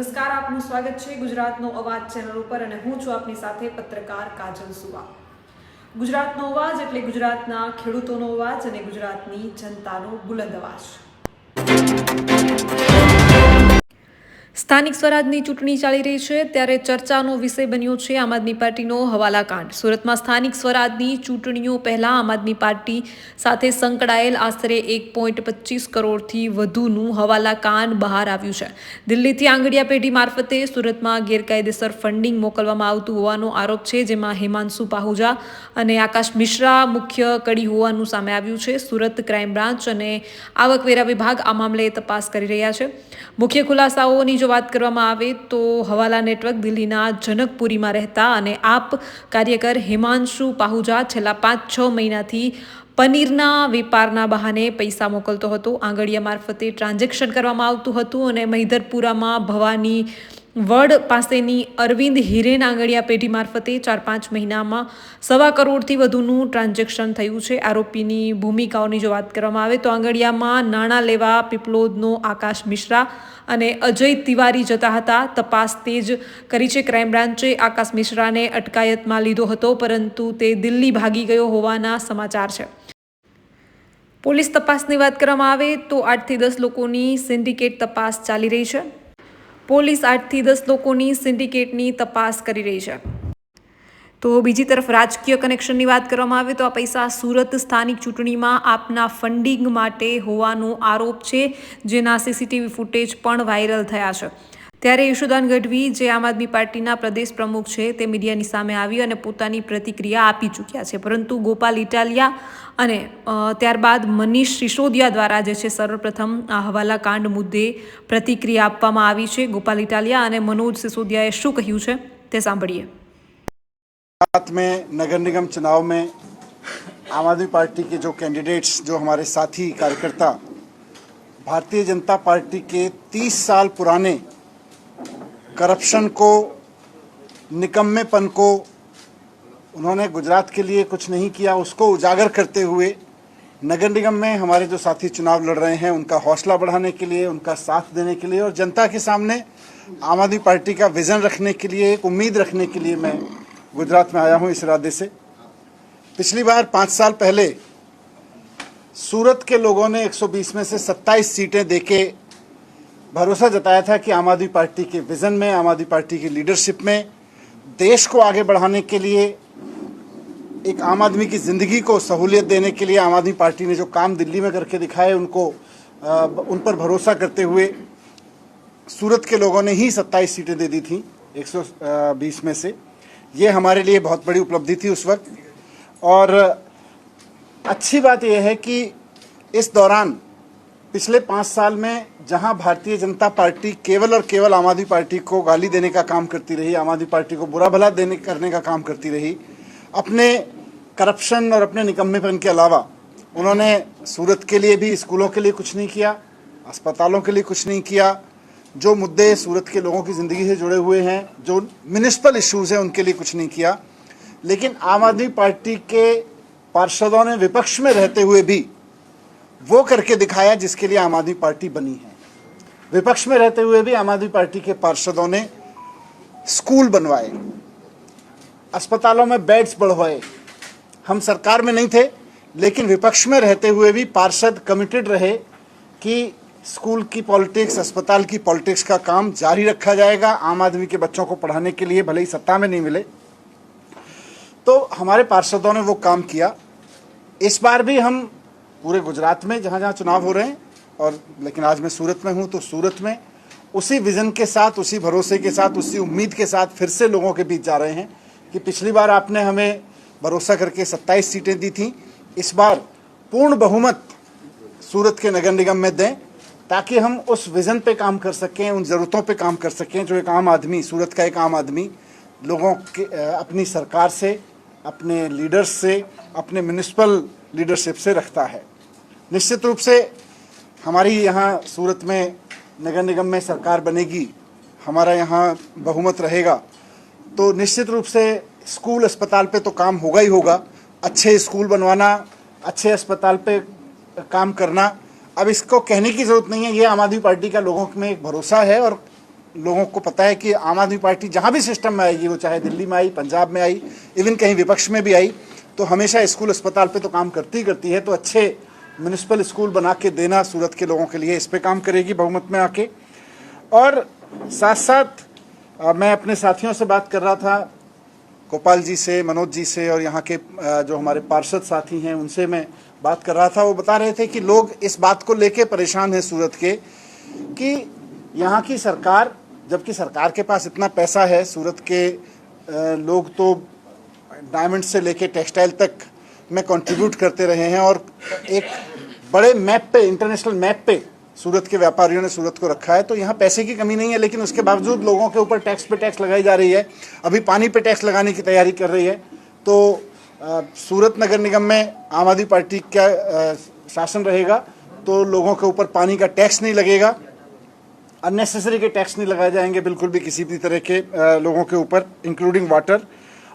નમસ્કાર, આપનું સ્વાગત છે ગુજરાતનો અવાજ ચેનલ ઉપર અને હું છું આપની સાથે પત્રકાર કાજલ સુવા। ગુજરાતનો અવાજ એટલે ગુજરાતના ખેડૂતોનો અવાજ અને ગુજરાતની જનતાનો બુલંદ અવાજ। સ્થાનિક સ્વરાજની ચૂંટણી ચાલી રહી છે ત્યારે ચર્ચાનો વિષય બન્યો છે આમ આદમી પાર્ટીનો હવાલાકાંડ। સુરતમાં સ્થાનિક સ્વરાજની ચૂંટણીઓ પહેલા આમ આદમી પાર્ટી સાથે સંકળાયેલ આશરે 1.25 કરોડથી વધુનું હવાલાકાંડ બહાર આવ્યું છે। દિલ્હીથી આંગડિયા પેઢી મારફતે સુરતમાં ગેરકાયદેસર ફંડિંગ મોકલવામાં આવતું હોવાનો આરોપ છે, જેમાં હિમાંશુ પાહુજા અને આકાશ મિશ્રા મુખ્ય કડી હોવાનું સામે આવ્યું છે। સુરત ક્રાઇમ બ્રાન્ચ અને આવકવેરા વિભાગ આ મામલે તપાસ કરી રહ્યા છે। મુખ્ય ખુલાસાઓની જો વાત કરવામાં આવે તો હવાલા નેટવર્ક દિલ્હીના જનકપુરીમાં રહેતા અને આપ કાર્યકર હિમાંશુ પાહુજા છેલ્લા 5-6 મહિનાથી પનીરના વેપારના બહાને પૈસા મોકલતો હતો। આંગડિયા મારફતે ટ્રાન્ઝેક્શન કરવામાં આવતું હતું અને મહિધરપુરામાં ભવાની વડ પાસેની અરવિંદ હિરેન આંગડિયા પેઢી મારફતે 4-5 મહિનામાં 1.25 કરોડથી વધુનું ટ્રાન્ઝેક્શન થયું છે। આરોપીની ભૂમિકાઓની જો વાત કરવામાં આવે તો આંગડિયામાં નાણાં લેવા પીપલોદનો આકાશ મિશ્રા અને અજય તિવારી જતા હતા। તપાસ તેજ કરી છે। ક્રાઇમ બ્રાન્ચે આકાશ મિશ્રાને અટકાયતમાં લીધો હતો, પરંતુ તે દિલ્હી ભાગી ગયો હોવાના સમાચાર છે। પોલીસ તપાસની વાત કરવામાં આવે તો 8થી 10 લોકોની સિન્ડિકેટ તપાસ ચાલી રહી છે। પોલીસ 8થી 10 લોકોની સિન્ડિકેટની તપાસ કરી રહી છે। તો બીજી તરફ રાજકીય કનેક્શનની વાત કરવામાં આવે તો આ પૈસા સુરત સ્થાનિક ચૂંટણીમાં આપના ફંડિંગ માટે હોવાનો આરોપ છે, જેના સીસીટીવી ફૂટેજ પણ વાયરલ થયા છે। ત્યારે યશુદાન ગઢવી, જે આમ આદમી પાર્ટીના પ્રદેશ પ્રમુખ છે, તે મીડિયાની સામે આવી અને પોતાની પ્રતિક્રિયા આપી ચૂક્યા છે, પરંતુ ગોપાલ ઇટાલિયા અને ત્યારબાદ મનીષ સિસોદિયા દ્વારા જે છે સર્વપ્રથમ આ હવાલાકાંડ મુદ્દે પ્રતિક્રિયા આપવામાં આવી છે। ગોપાલ ઇટાલિયા અને મનોજ સિસોદિયાએ શું કહ્યું છે તે સાંભળીએ। गुजरात में नगर निगम चुनाव में आम आदमी पार्टी के जो कैंडिडेट्स, जो हमारे साथी कार्यकर्ता भारतीय जनता पार्टी के 30 साल पुराने करप्शन को, निकम्मेपन को, उन्होंने गुजरात के लिए कुछ नहीं किया, उसको उजागर करते हुए नगर निगम में हमारे जो साथी चुनाव लड़ रहे हैं उनका हौसला बढ़ाने के लिए, उनका साथ देने के लिए और जनता के सामने आम आदमी पार्टी का विज़न रखने के लिए, एक उम्मीद रखने के लिए मैं गुजरात में आया हूँ इस इरादे से। पिछली बार 5 साल पहले सूरत के लोगों ने 120 में से 27 सीटें देके भरोसा जताया था कि आम आदमी पार्टी के विज़न में, आम आदमी पार्टी की लीडरशिप में देश को आगे बढ़ाने के लिए, एक आम आदमी की ज़िंदगी को सहूलियत देने के लिए आम आदमी पार्टी ने जो काम दिल्ली में करके दिखाए, उन पर भरोसा करते हुए सूरत के लोगों ने ही 27 सीटें दे दी थी 120 में से। ये हमारे लिए बहुत बड़ी उपलब्धि थी उस वक्त। और अच्छी बात यह है कि इस दौरान पिछले 5 साल में जहां भारतीय जनता पार्टी केवल और केवल आम आदमी पार्टी को गाली देने का काम करती रही, आम आदमी पार्टी को बुरा भला करने का काम करती रही, अपने करप्शन और अपने निकम्मेपन के अलावा उन्होंने सूरत के लिए भी, स्कूलों के लिए कुछ नहीं किया, अस्पतालों के लिए कुछ नहीं किया। जो मुद्दे सूरत के लोगों की ज़िंदगी से जुड़े हुए हैं, जो म्युनिसिपल इश्यूज़ हैं, उनके लिए कुछ नहीं किया। लेकिन आम आदमी पार्टी के पार्षदों ने विपक्ष में रहते हुए भी वो करके दिखाया जिसके लिए आम आदमी पार्टी बनी है। विपक्ष में रहते हुए भी आम आदमी पार्टी के पार्षदों ने स्कूल बनवाए, अस्पतालों में बेड्स बढ़वाए। हम सरकार में नहीं थे, लेकिन विपक्ष में रहते हुए भी पार्षद कमिटेड रहे कि स्कूल की पॉलिटिक्स, अस्पताल की पॉलिटिक्स का काम जारी रखा जाएगा। आम आदमी के बच्चों को पढ़ाने के लिए भले ही सत्ता में नहीं मिले, तो हमारे पार्षदों ने वो काम किया। इस बार भी हम पूरे गुजरात में जहाँ जहाँ चुनाव हो रहे हैं, और लेकिन आज मैं सूरत में हूँ, तो सूरत में उसी विज़न के साथ, उसी भरोसे के साथ, उसी उम्मीद के साथ फिर से लोगों के बीच जा रहे हैं कि पिछली बार आपने हमें भरोसा करके 27 सीटें दी थी, इस बार पूर्ण बहुमत सूरत के नगर निगम में दें, ताकि हम उस विज़न पे काम कर सकें, उन ज़रूरतों पे काम कर सकें जो एक आम आदमी, सूरत का एक आम आदमी लोगों के अपनी सरकार से, अपने लीडर्स से, अपने म्युनिसिपल लीडरशिप से रखता है। निश्चित रूप से हमारी यहाँ सूरत में नगर निगम में सरकार बनेगी, हमारा यहाँ बहुमत रहेगा, तो निश्चित रूप से स्कूल अस्पताल पे तो काम होगा ही होगा। अच्छे स्कूल बनवाना, अच्छे अस्पताल पे काम करना, अब इसको कहने की ज़रूरत नहीं है, ये आम आदमी पार्टी का लोगों में एक भरोसा है और लोगों को पता है कि आम आदमी पार्टी जहाँ भी सिस्टम में आएगी, वो चाहे दिल्ली में आई, पंजाब में आई, इवन कहीं विपक्ष में भी आई, तो हमेशा स्कूल अस्पताल पे तो काम करती ही करती है। तो अच्छे म्यूनिसिपल स्कूल बना के देना सूरत के लोगों के लिए, इस पे काम करेगी बहुमत में आके। और साथ साथ मैं अपने साथियों से बात कर रहा था, गोपाल जी से, मनोज जी से, और यहाँ के जो हमारे पार्षद साथी हैं उनसे मैं बात कर रहा था। वो बता रहे थे कि लोग इस बात को लेके परेशान हैं सूरत के कि यहाँ की सरकार, जबकि सरकार के पास इतना पैसा है, सूरत के लोग तो डायमंड से लेके टेक्सटाइल तक में कंट्रीब्यूट करते रहे हैं और एक बड़े मैप पे, इंटरनेशनल मैप पे सूरत के व्यापारियों ने सूरत को रखा है। तो यहाँ पैसे की कमी नहीं है, लेकिन उसके बावजूद लोगों के ऊपर टैक्स पे टैक्स लगाई जा रही है। अभी पानी पे टैक्स लगाने की तैयारी कर रही है। तो सूरत नगर निगम में आम आदमी पार्टी का शासन रहेगा तो लोगों के ऊपर पानी का टैक्स नहीं लगेगा, अननेसेसरी के टैक्स नहीं लगाए जाएंगे बिल्कुल भी किसी भी तरह के लोगों के ऊपर, इंक्लूडिंग वाटर।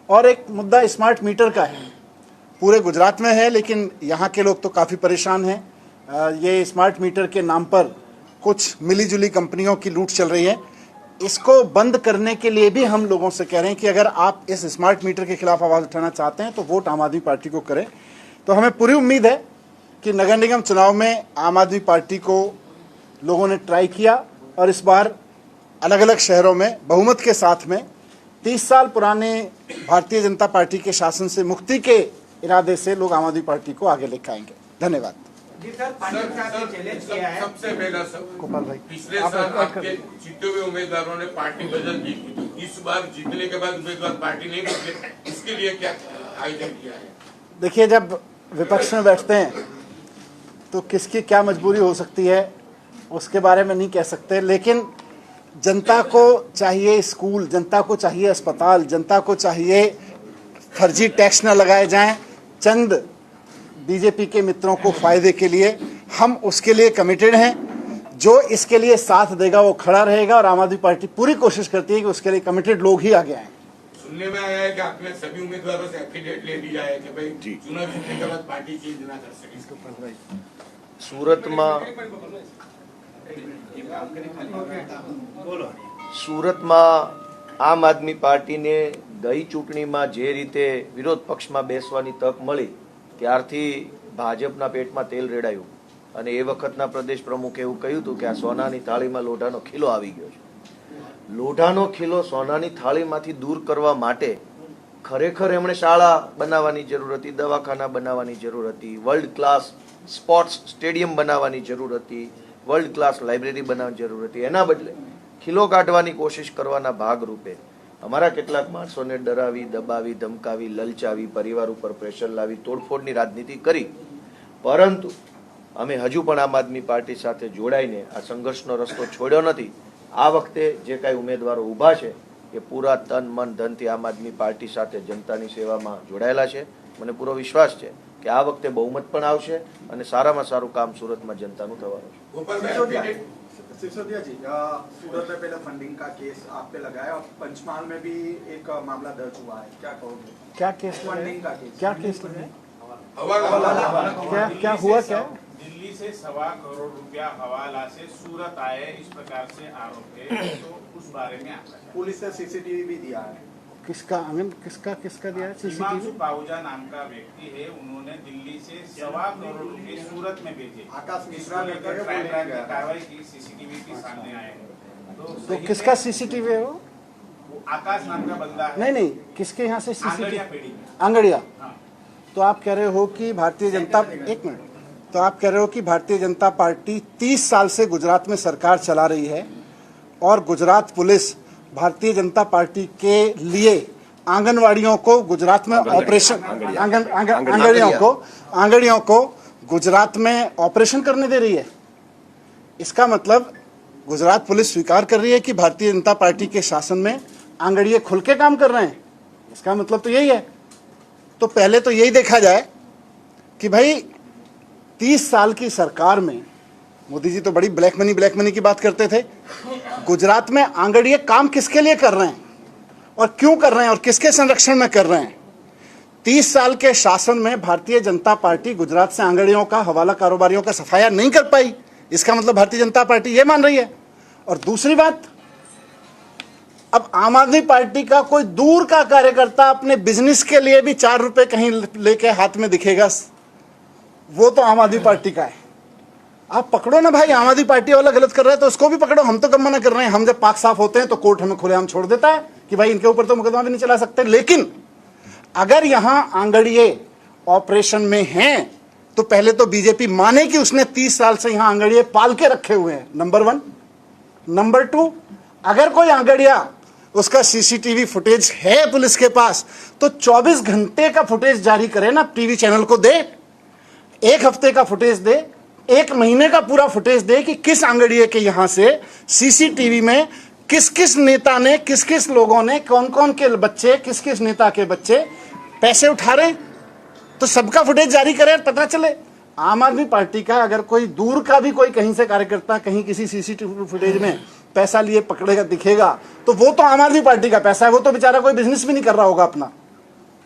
और एक मुद्दा स्मार्ट मीटर का है, पूरे गुजरात में है, लेकिन यहाँ के लोग तो काफ़ी परेशान हैं। ये स्मार्ट मीटर के नाम पर कुछ मिलीजुली कंपनियों की लूट चल रही है। इसको बंद करने के लिए भी हम लोगों से कह रहे हैं कि अगर आप इस स्मार्ट मीटर के खिलाफ आवाज़ उठाना चाहते हैं तो वोट आम आदमी पार्टी को करें। तो हमें पूरी उम्मीद है कि नगर निगम चुनाव में आम आदमी पार्टी को लोगों ने ट्राई किया और इस बार अलग अलग शहरों में बहुमत के साथ में 30 साल पुराने भारतीय जनता पार्टी के शासन से मुक्ति के इरादे से लोग आम आदमी पार्टी को आगे लेकर आएंगे। धन्यवाद। जी सर, चैलेंज किया है। सबसे पहला सब गोपाल भाई, पिछले साल आपके जीते हुए उम्मीदवारों ने पार्टी बदल दी थी, इस बार जीतने के बाद उम्मीदवार पार्टी नहीं बदले, इसके लिए क्या आयोजन किया है? देखिए, जब विपक्ष में बैठते हैं तो किसकी क्या मजबूरी हो सकती है उसके बारे में नहीं कह सकते, लेकिन जनता को चाहिए स्कूल, जनता को चाहिए अस्पताल, जनता को चाहिए फर्जी टैक्स न लगाए जाएं चंद बीजेपी के मित्रों को फायदे के लिए। हम उसके लिए कमिटेड हैं। जो इसके लिए साथ देगा वो खड़ा रहेगा और आम आदमी पार्टी पूरी कोशिश करती है कि उसके लिए कमिटेड लोग ही आगे आए। सुनने में आया है कि आपने सभी उम्मीदवारों से एफिडेविट ले लिया है कि भाई चुनाव जीतने के बाद पार्टी चेंज ना कर सके। સુરતમાં આમ આદમી પાર્ટીને ગઈ ચૂંટણીમાં જે રીતે વિરોધ પક્ષમાં બેસવાની તક મળી ત્યારથી ભાજપના પેટમાં તેલ રેડાયું અને એ વખતના પ્રદેશ પ્રમુખે એવું કહ્યું હતું કે આ સોનાની થાળીમાં લોઢાનો ખીલો આવી ગયો છે। લોઢાનો ખીલો સોનાની થાળીમાંથી દૂર કરવા માટે ખરેખર એમણે શાળા બનાવવાની જરૂર હતી, દવાખાના બનાવવાની જરૂર હતી, વર્લ્ડ ક્લાસ સ્પોર્ટ્સ સ્ટેડિયમ બનાવવાની જરૂર હતી, વર્લ્ડ ક્લાસ લાઇબ્રેરી બનાવવાની જરૂર હતી। એના બદલે ખીલો કાઢવાની કોશિશ કરવાના ભાગરૂપે અમારા કેટલાક માણસોને ડરાવી, દબાવી, ધમકાવી, લલચાવી, પરિવાર ઉપર પ્રેશર લાવી, તોડફોડની રાજનીતિ કરી। પરંતુ અમે હજુ પણ આમ આદમી પાર્ટી સાથે જોડાઈને આ સંઘર્ષનો રસ્તો છોડ્યો નથી। આ વખતે જે કાંઈ ઉમેદવારો ઊભા છે એ પૂરા તન મન ધનથી આમ આદમી પાર્ટી સાથે જનતાની સેવામાં જોડાયેલા છે। મને પૂરો વિશ્વાસ છે કે આ વખતે बहुमत પણ આવશે અને સારામાં સારું કામ સુરતમાં जनताનું થવાનું છે। गोपाल भाई, सिसोदिया जी, सूरत में पहले फंडिंग का केस आप पे लगाया और पंचमहाल में भी एक मामला दर्ज हुआ है, क्या कहोगे? क्या केस फंडिंग का केस, क्या केस लगा? हवाला क्या हुआ? क्या दिल्ली से 1.25 करोड़ रुपया हवाला से सूरत आए, इस प्रकार से आरोप है, तो उस बारे में आपका क्या? पुलिस ने सीसीटीवी भी दिया है। किसका आंगन, किसका दिया है हिमांशु सीसीटीवी? पाहुजा नाम का व्यक्ति है, उन्होंने दिल्ली से 1.25 करोड़ रुपए सूरत में भेजे। आकाश मिश्रा इसको लेकर लेकर क्राइम ब्रांच गया। ने कार्रवाई की, सीसीटीवी के सामने आए हैं। तो सही किसका में सीसीटीवी है वो? वो आकाश नाम का बंदा है। नहीं, किसके यहाँ से सीसीटीवी? आंगड़िया पेड़ी में। आंगड़िया। हाँ। तो आप कह रहे हो कि भारतीय जनता, एक मिनट, तो आप कह रहे हो कि भारतीय जनता पार्टी 30 साल से गुजरात में सरकार चला रही है और गुजरात पुलिस भारतीय जनता पार्टी के लिए आंगनवाड़ियों को गुजरात में ऑपरेशन, आंगड़ियों को गुजरात में ऑपरेशन करने दे रही है। इसका मतलब गुजरात पुलिस स्वीकार कर रही है कि भारतीय जनता पार्टी के शासन में आंगड़िए खुल के काम कर रहे हैं। इसका मतलब तो यही है। तो पहले तो यही देखा जाए कि भाई 30 साल की सरकार में मोदी जी तो बड़ी ब्लैक मनी की बात करते थे। गुजरात में आंगड़िए काम किसके लिए कर रहे हैं और क्यों कर रहे हैं और किसके संरक्षण में कर रहे हैं? 30 साल के शासन में भारतीय जनता पार्टी गुजरात से आंगड़ियों का, हवाला कारोबारियों का सफाया नहीं कर पाई। इसका मतलब भारतीय जनता पार्टी ये मान रही है। और दूसरी बात, अब आम आदमी पार्टी का कोई दूर का कार्यकर्ता अपने बिजनेस के लिए भी 4 रुपए कहीं लेके हाथ में दिखेगा, वो तो आम आदमी पार्टी का है। आप पकड़ो ना भाई, आम आदमी पार्टी वाला गलत कर रहा है तो उसको भी पकड़ो। हम तो कब मना कर रहे हैं, हम जब पाक साफ होते हैं तो कोर्ट हमें खुलेआम छोड़ देता है कि भाई इनके ऊपर तो मुकदमा भी नहीं चला सकते। लेकिन अगर यहां आंगड़िए ऑपरेशन में हैं तो पहले तो बीजेपी माने कि उसने 30 साल से यहां आंगड़िए पाल के रखे हुए हैं, नंबर 1। नंबर 2, अगर कोई आंगड़िया उसका सीसीटीवी फुटेज है पुलिस के पास तो 24 घंटे का फुटेज जारी करे ना, टीवी चैनल को दे, 1 हफ्ते का फुटेज दे, 1 महीने का पूरा फुटेज दे कि किस आंगड़िए के यहां से सीसीटीवी में किस किस नेता ने, किस किस लोगों ने, कौन कौन के बच्चे, किस किस नेता के बच्चे पैसे उठा रहे, तो सबका फुटेज जारी करे, पता चले। आम आदमी पार्टी का अगर कोई दूर का भी कोई कहीं से कार्यकर्ता कहीं किसी सीसीटीवी फुटेज में पैसा लिए पकड़ेगा दिखेगा तो वो तो आम आदमी पार्टी का पैसा है, वो तो बेचारा कोई बिजनेस भी नहीं कर रहा होगा अपना।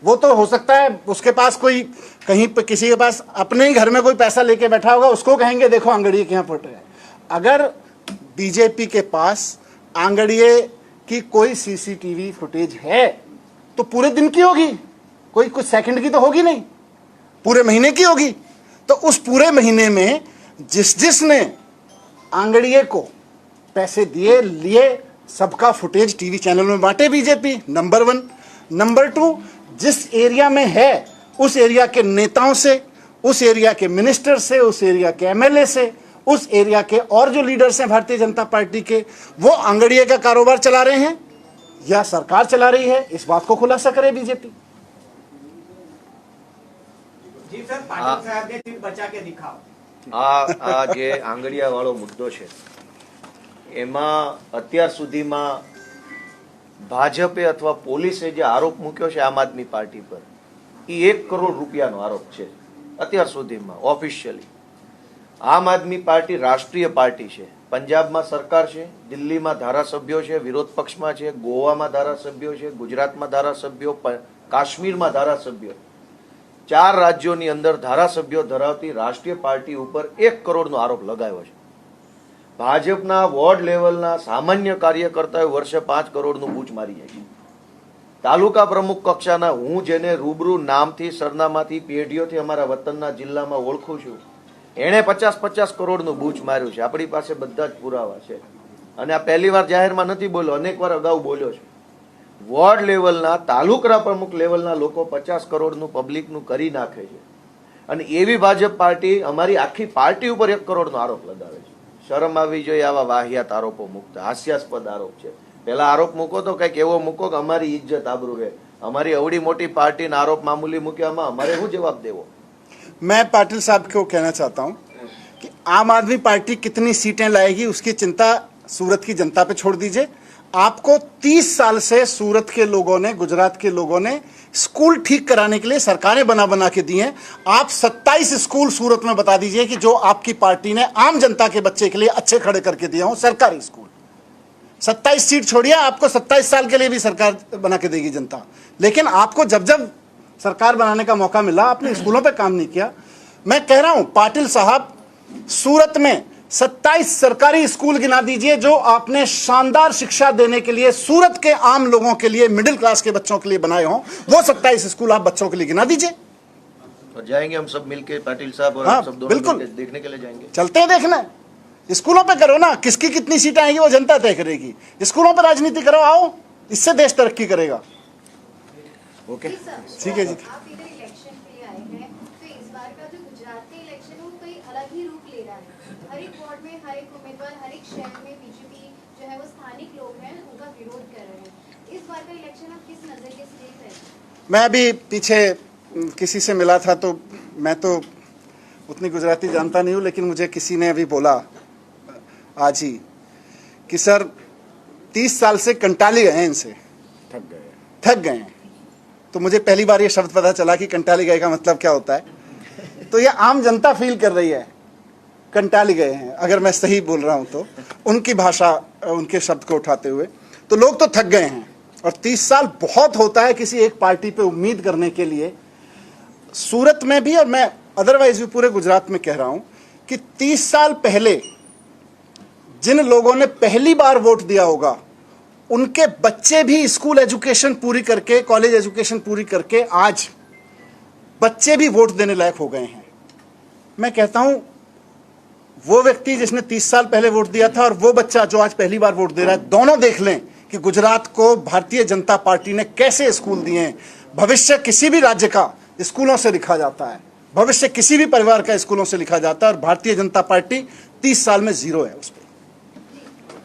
वो तो हो सकता है उसके पास कोई कहीं पे किसी के पास अपने ही घर में कोई पैसा लेके बैठा होगा, उसको कहेंगे देखो आंगड़िए के यहाँ फुट रहे हैं। अगर बीजेपी के पास आंगड़िए की कोई सीसीटीवी फुटेज है तो पूरे दिन की होगी, कोई कुछ सेकंड की तो होगी नहीं, पूरे महीने की होगी। तो उस पूरे महीने में जिसने आंगड़िए को पैसे दिए लिए, सबका फुटेज टीवी चैनल में बांटे बीजेपी, नंबर 1। नंबर 2, जिस एरिया में है उस एरिया के नेताओं से, उस एरिया के मिनिस्टर से, उस एरिया के एमएलए से, उस एरिया के और जो लीडर्स हैं भारतीय जनता पार्टी के, वो आंगड़िए का कारोबार चला रहे हैं या सरकार चला रही है, इस बात को खुलासा करे बीजेपी। जी सर, पाटिल साहब ने सिर्फ बचा के दिखाओ। આ જે આંગળિયા વાળો મુદ્દો છે એમાં અત્યાર સુધીમાં ભાજપે અથવા પોલીસે જે આરોપ મૂક્યો છે આમ આદમી પાર્ટી પર એ 1 કરોડ રૂપિયાનો આરોપ છે અત્યાર સુધીમાં ઓફિશિયલી। આમ આદમી પાર્ટી રાષ્ટ્રીય પાર્ટી છે, પંજાબમાં સરકાર છે, દિલ્હીમાં ધારાસભ્યો છે, વિરોધ પક્ષમાં છે, ગોવામાં ધારાસભ્યો છે, ગુજરાતમાં ધારાસભ્યો, કાશ્મીરમાં ધારાસભ્યો, 4 રાજ્યોની અંદર ધારાસભ્યો ધરાવતી રાષ્ટ્રીય પાર્ટી ઉપર 1 કરોડનો આરોપ લગાવ્યો છે। ભાજપના વોર્ડ લેવલના સામાન્ય કાર્યકર્તાઓ વર્ષે 5 કરોડનું બૂચ મારી જાય છે। તાલુકા પ્રમુખ કક્ષાના હું જેને રૂબરૂ નામથી, સરનામાથી, પેઢીઓથી અમારા વતનના જિલ્લામાં ઓળખું છું, એણે 50-50 કરોડનું બૂચ માર્યું છે। આપણી પાસે બધા જ પુરાવા છે અને આ પહેલી વાર જાહેરમાં નથી બોલ્યો, અનેક વાર અગાઉ બોલ્યો છે। વોર્ડ લેવલના, તાલુકા પ્રમુખ લેવલના લોકો 50 કરોડનું પબ્લિકનું કરી નાખે છે અને એવી ભાજપ પાર્ટી અમારી આખી પાર્ટી ઉપર 1 કરોડનો આરોપ લગાવે છે। શરમ આવી જોઈએ આવા વાહિયાત આરોપો મૂકતા, હાસ્યાસ્પદ આરોપ છે। પહેલા આરોપ મૂકો તો કંઈક એવો મૂકો કે અમારી ઇજ્જત આબરૂ રહે। અમારી અવડી મોટી પાર્ટીના આરોપ મામૂલી મૂક્યામાં અમારે શું જવાબ દેવો? मैं पाटिल साहब को कहना चाहता हूं कि आम आदमी पार्टी कितनी सीटें लाएगी उसकी चिंता सूरत की जनता पे छोड़ दीजिए। आपको 30 साल से सूरत के लोगों ने, गुजरात के लोगों ने स्कूल ठीक कराने के लिए सरकारें बना के दी हैं। आप 27 स्कूल सूरत में बता दीजिए कि जो आपकी पार्टी ने आम जनता के बच्चे के लिए अच्छे खड़े करके दिए हों, सरकारी स्कूल। 27 सीट छोड़िए, आपको 27 साल के लिए भी सरकार बना के देगी जनता। लेकिन आपको जब जब सरकार बनाने का मौका मिला आपने स्कूलों पे काम नहीं किया। मैं कह रहा हूं पाटिल साहब, सूरत में 27 सरकारी स्कूल गिना दीजिए जो आपने शानदार शिक्षा देने के लिए सूरत के आम लोगों के लिए, मिडिल क्लास के बच्चों के लिए बनाए हों, वो 27 स्कूल आप बच्चों के लिए गिना दीजिए। और जाएंगे हम सब मिलके, पाटिल साहब और हाँ, हम सब दोनों बिल्कुल। मिलके देखने के लिए जाएंगे। चलते हैं देखना, स्कूलों पे करो ना, किसकी कितनी सीटें आएंगी वो जनता तय करेगी। स्कूलों पर राजनीति करो, आओ, इससे देश तरक्की करेगा। ओके, ठीक है जी। आप इधर इलेक्शन के लिए आए हैं, तो इस बार का जो गुजरात का इलेक्शन है वो कई अलग ही रूप ले रहा है। हर एक वार्ड में, हर एक उम्मीदवार, हर एक शहर में बीजेपी जो है वो स्थानिक लोग हैं उनका विरोध कर रहे हैं। इस बार का इलेक्शन आप किस नजरिए से देख रहे हैं? मैं अभी पीछे किसी से मिला था तो मैं तो उतनी गुजराती जानता नहीं हूँ, लेकिन मुझे किसी ने अभी बोला आज ही कि सर 30 साल से कंटाली गए हैं, इनसे थक गए हैं। तो मुझे पहली बार ये शब्द पता चला कि कंटाली गए का मतलब क्या होता है। तो ये आम जनता फील कर रही है, कंटाली गए हैं, अगर मैं सही बोल रहा हूं तो उनकी भाषा, उनके शब्द को उठाते हुए। तो लोग तो थक गए हैं और 30 साल बहुत होता है किसी एक पार्टी पे उम्मीद करने के लिए। सूरत में भी और मैं अदरवाइज भी पूरे गुजरात में कह रहा हूं कि 30 साल पहले जिन लोगों ने पहली बार वोट दिया होगा उनके बच्चे भी स्कूल एजुकेशन पूरी करके, कॉलेज एजुकेशन पूरी करके आज बच्चे भी वोट देने लायक हो गए हैं। मैं कहता हूं वो व्यक्ति जिसने 30 साल पहले वोट दिया था और वो बच्चा जो आज पहली बार वोट दे रहा है, दोनों देख लें कि गुजरात को भारतीय जनता पार्टी ने कैसे स्कूल दिए हैं। भविष्य किसी भी राज्य का स्कूलों से लिखा जाता है, भविष्य किसी भी परिवार का स्कूलों से लिखा जाता है, और भारतीय जनता पार्टी 30 साल में जीरो है उस पर।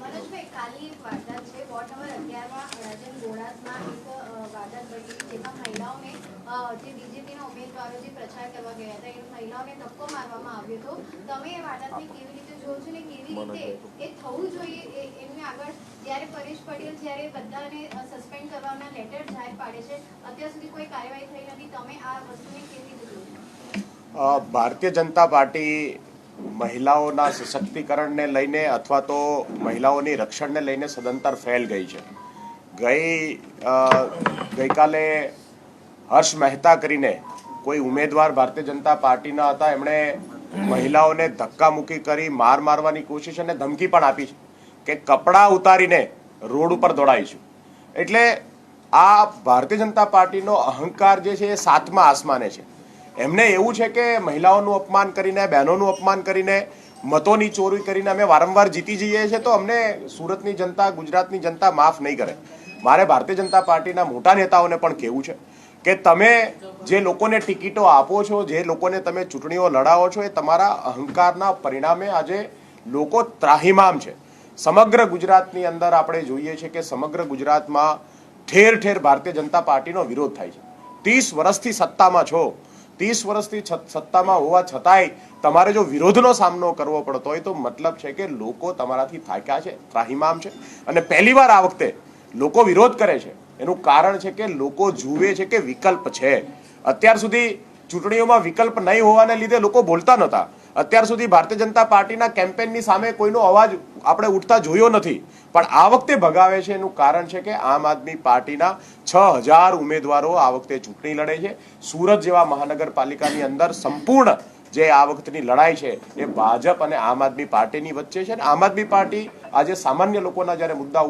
મનોજભાઈ, કાલી એક વાર્તા છે. વોર્ડ નંબર 11 માં અડાજણ ગોળાસમાં એક વાર્તા બની જેમાં મહિલાઓને જે બીજેપીના ઉમેદવારો જે પ્રચાર કરવા ગયા હતા એ મહિલાઓને ધક્કો મારવામાં આવ્યો હતો. તમે એ વાર્તાને કેવી રીતે જોવો છો ને કેવી રીતે એ થવું જોઈએ એમને આગળ જ્યારે પરેશ પટેલ જ્યારે બધાને સસ્પેન્ડ કરવાના લેટર જાહેર પાડે છે, અત્યાર સુધી કોઈ કાર્યવાહી થઈ નથી. તમે આ વસ્તુને કેવી રીતે જોવો છો? ભારતીય જનતા પાર્ટી મહિલાઓના સશક્તિકરણને લઈને અથવા તો મહિલાઓની રક્ષણને લઈને સદંતર ફેલ ગઈ છે. ગઈકાલે હર્ષ મહેતા કરીને કોઈ ઉમેદવાર ભારતીય જનતા પાર્ટીના હતા, એમણે મહિલાઓને ધક્કા મૂકી કરી મારવાની કોશિશ અને ધમકી પણ આપી છે કે કપડાં ઉતારીને રોડ ઉપર દોડાઈશું. એટલે આ ભારતીય જનતા પાર્ટીનો અહંકાર જે છે એ 7મા આસમાને છે. એમને એવું છે કે મહિલાઓનું અપમાન કરીને, બહેનોનું અપમાન કરીને, મતોની ચોરી કરીને અમે વારંવાર જીતી જઈએ છીએ તો અમને સુરતની જનતા, ગુજરાતની જનતા માફ નહીં કરે. મારે ભારતીય જનતા પાર્ટીના મોટા નેતાઓને પણ કહેવું છે કે તમે જે લોકોને ટિકિટો આપો છો, જે લોકોને તમે ચૂંટણીઓ લડાવો છો, એ તમારા અહંકારના પરિણામે આજે લોકો ત્રાહિમામ છે. સમગ્ર ગુજરાતની અંદર આપણે જોઈએ છે કે સમગ્ર ગુજરાતમાં ઠેર ઠેર ભારતીય જનતા પાર્ટીનો વિરોધ થાય છે. 30 વર્ષથી સત્તામાં છો, 30 વર્ષથી સત્તામાં હોવા છતાંય તમારે જો વિરોધનો સામનો કરવો પડતો હોય તો મતલબ છે કે લોકો તમારાથી થાક્યા છે, ત્રાહિમામ છે. અને પહેલીવાર આ વખતે લોકો વિરોધ કરે છે. એનું કારણ છે કે લોકો જુએ છે કે વિકલ્પ છે. અત્યાર સુધી ચૂંટણીઓમાં વિકલ્પ નહીં હોવાને લીધે લોકો બોલતા નહોતા. અત્યાર સુધી ભારતીય જનતા પાર્ટીના કેમ્પેનની સામે કોઈનો અવાજ આપણે ઉઠતા જોયો નથી, પણ આ વખતે ભગાવે છે. એનું કારણ છે કે આમ આદમી પાર્ટીના 6000 ઉમેદવારો આ વખતે ચૂંટણી લડે છે. સુરત જેવા મહાનગરપાલિકાની અંદર સંપૂર્ણ જે આ વખતની લડાઈ છે એ ભાજપ અને આમ આદમી પાર્ટીની વચ્ચે છે. અને આમ આદમી પાર્ટી આજે સામાન્ય લોકોના જ્યારે મુદ્દા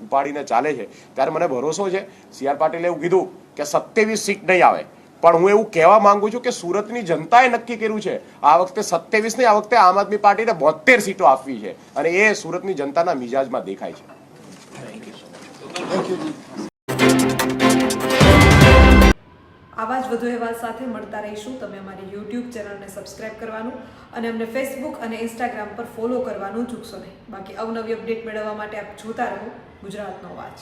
ઉપાડીને ચાલે છે ત્યારે મને ભરોસો છે, CR પાટીલે એવું કીધું કે 27 સીટ નહીં આવે, પણ હું એવું કહેવા માંગુ છું કે સુરતની જનતાએ નક્કી કર્યું છે આ વખતે 27 નહીં, આ વખતે આમ આદમી પાર્ટીને 72 સીટો આપવી છે. અને એ સુરતની જનતાના મિજાજમાં દેખાય છે. આવા જ વધુ અહેવાલ સાથે મળતા રહીશું. તમે અમારી YouTube ચેનલને સબસ્ક્રાઇબ કરવાનું અને અમને Facebook અને Instagram પર ફોલો કરવાનું ચૂકશો નહીં. બાકી અવનવી અપડેટ મેળવવા માટે આપ જોતા રહો ગુજરાતનો અવાજ.